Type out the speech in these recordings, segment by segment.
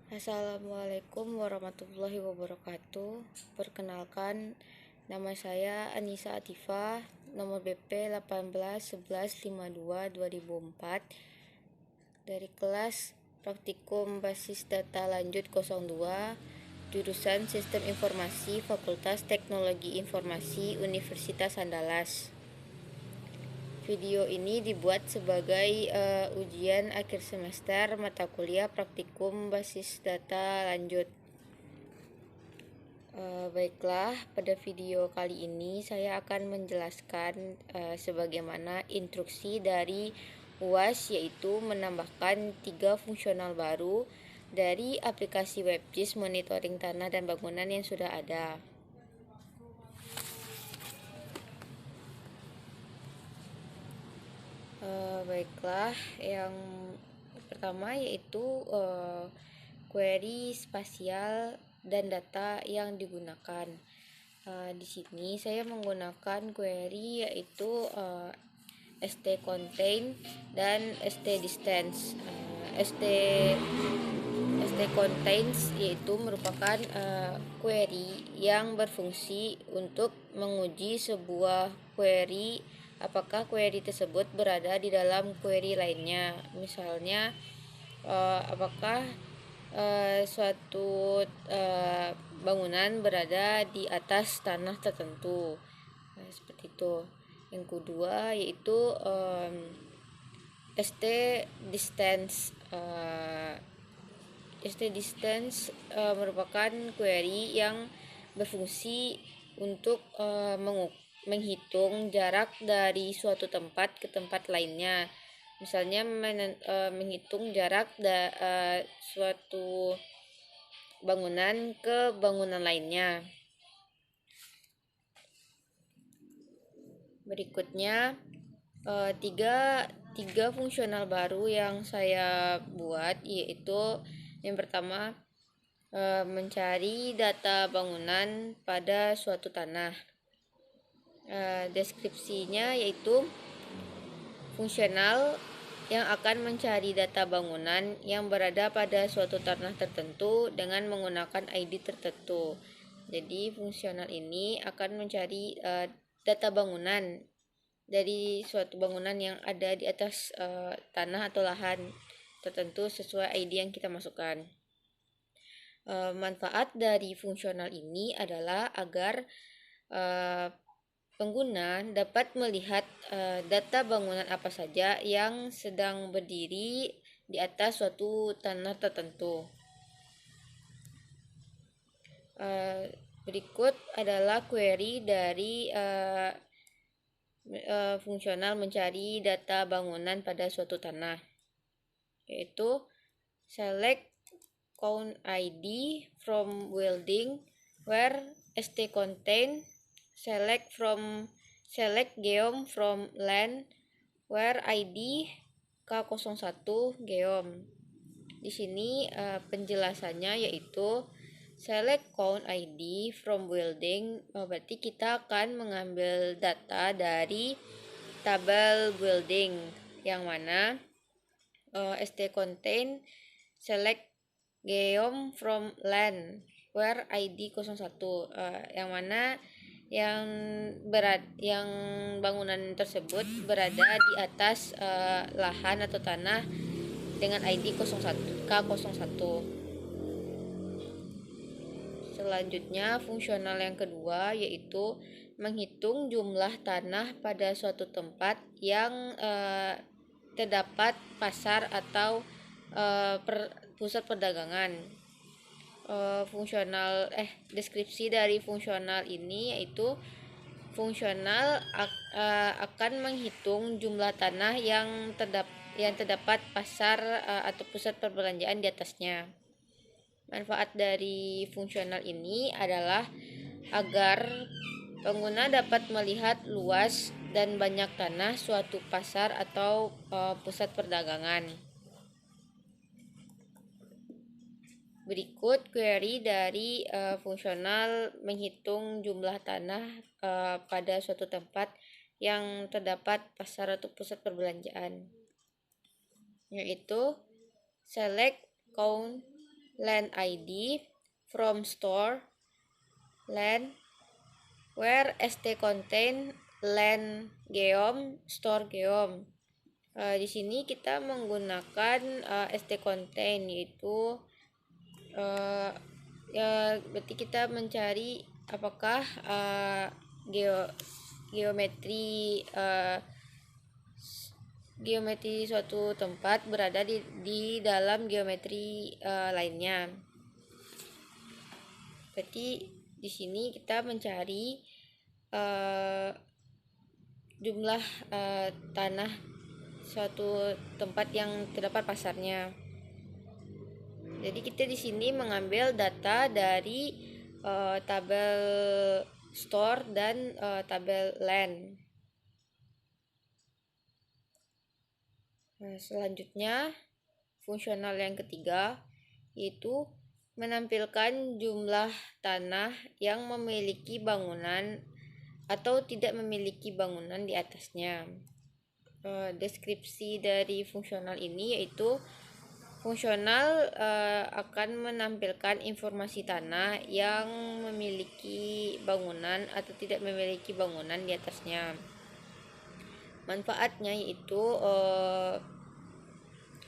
Assalamualaikum warahmatullahi wabarakatuh. Perkenalkan, nama saya Anissa Atifah, nomor BP 181152 2004 dari kelas Praktikum Basis Data Lanjut 02, jurusan Sistem Informasi, Fakultas Teknologi Informasi, Universitas Andalas. Video ini dibuat sebagai ujian akhir semester mata kuliah Praktikum Basis Data Lanjut. Baiklah, pada video kali ini saya akan menjelaskan sebagaimana instruksi dari UAS, yaitu menambahkan 3 fungsional baru dari aplikasi WebGIS monitoring tanah dan bangunan yang sudah ada. Baiklah, yang pertama yaitu query spasial dan data yang digunakan. Di sini saya menggunakan query yaitu stcontain dan stdistance. Stcontains yaitu merupakan query yang berfungsi untuk menguji sebuah query apakah query tersebut berada di dalam query lainnya. Misalnya apakah suatu bangunan berada di atas tanah tertentu. Seperti itu. Yang kedua yaitu stdistance merupakan query yang berfungsi untuk menghitung jarak dari suatu tempat ke tempat lainnya. Misalnya menghitung jarak suatu bangunan ke bangunan lainnya. Berikutnya tiga fungsional baru yang saya buat, yaitu yang pertama mencari data bangunan pada suatu tanah. Deskripsinya yaitu fungsional yang akan mencari data bangunan yang berada pada suatu tanah tertentu dengan menggunakan ID tertentu. Jadi fungsional ini akan mencari data bangunan dari suatu bangunan yang ada di atas tanah atau lahan tertentu sesuai ID yang kita masukkan. Manfaat dari fungsional ini adalah agar pengguna dapat melihat data bangunan apa saja yang sedang berdiri di atas suatu tanah tertentu. Berikut adalah query dari fungsional mencari data bangunan pada suatu tanah, yaitu select count ID from building where stcontain, select geom from land where ID K01 geom. Di sini penjelasannya yaitu select count ID from building, berarti kita akan mengambil data dari tabel building, yang mana stcontain select geom from land where ID 01, yang mana yang bangunan tersebut berada di atas lahan atau tanah dengan ID K01. Selanjutnya fungsional yang kedua yaitu menghitung jumlah tanah pada suatu tempat yang terdapat pasar atau pusat perdagangan. Deskripsi dari fungsional ini yaitu fungsional akan menghitung jumlah tanah yang terdapat pasar atau pusat perbelanjaan di atasnya. Manfaat dari fungsional ini adalah agar pengguna dapat melihat luas dan banyak tanah suatu pasar atau pusat perdagangan. Berikut query dari fungsional menghitung jumlah tanah pada suatu tempat yang terdapat pasar atau pusat perbelanjaan, yaitu select count land ID from store land where st contain land geom store geom. Di sini kita menggunakan st contain, yaitu ya berarti kita mencari apakah geometri suatu tempat berada di dalam geometri lainnya. Berarti di sini kita mencari jumlah tanah suatu tempat yang terdapat pasarnya. Jadi kita di sini mengambil data dari tabel store dan tabel land. Nah, selanjutnya fungsional yang ketiga yaitu menampilkan jumlah tanah yang memiliki bangunan atau tidak memiliki bangunan di atasnya. Deskripsi dari fungsional ini yaitu fungsional akan menampilkan informasi tanah yang memiliki bangunan atau tidak memiliki bangunan di atasnya. Manfaatnya yaitu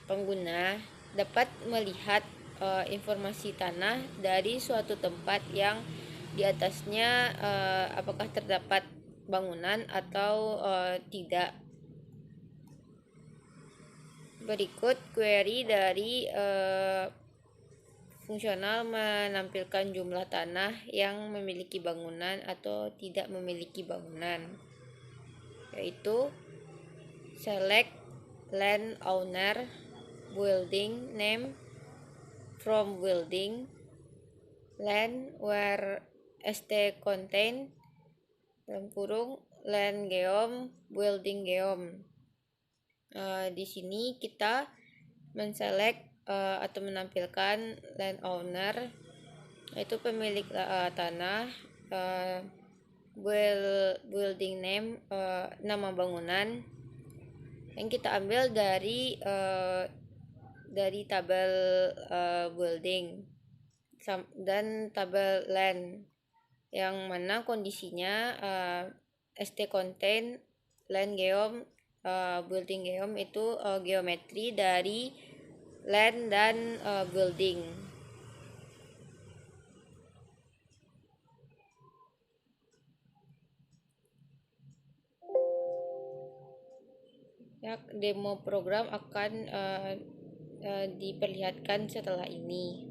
pengguna dapat melihat informasi tanah dari suatu tempat yang di atasnya apakah terdapat bangunan atau tidak. Berikut query dari fungsional menampilkan jumlah tanah yang memiliki bangunan atau tidak memiliki bangunan, yaitu select land owner building name from building land where st contain dalam kurung land geom building geom. Di sini kita menselect atau menampilkan land owner, yaitu pemilik tanah, building name, nama bangunan yang kita ambil dari tabel building dan tabel land, yang mana kondisinya st contain land geom building geom itu geometri dari land dan building. Ya, demo program akan diperlihatkan setelah ini.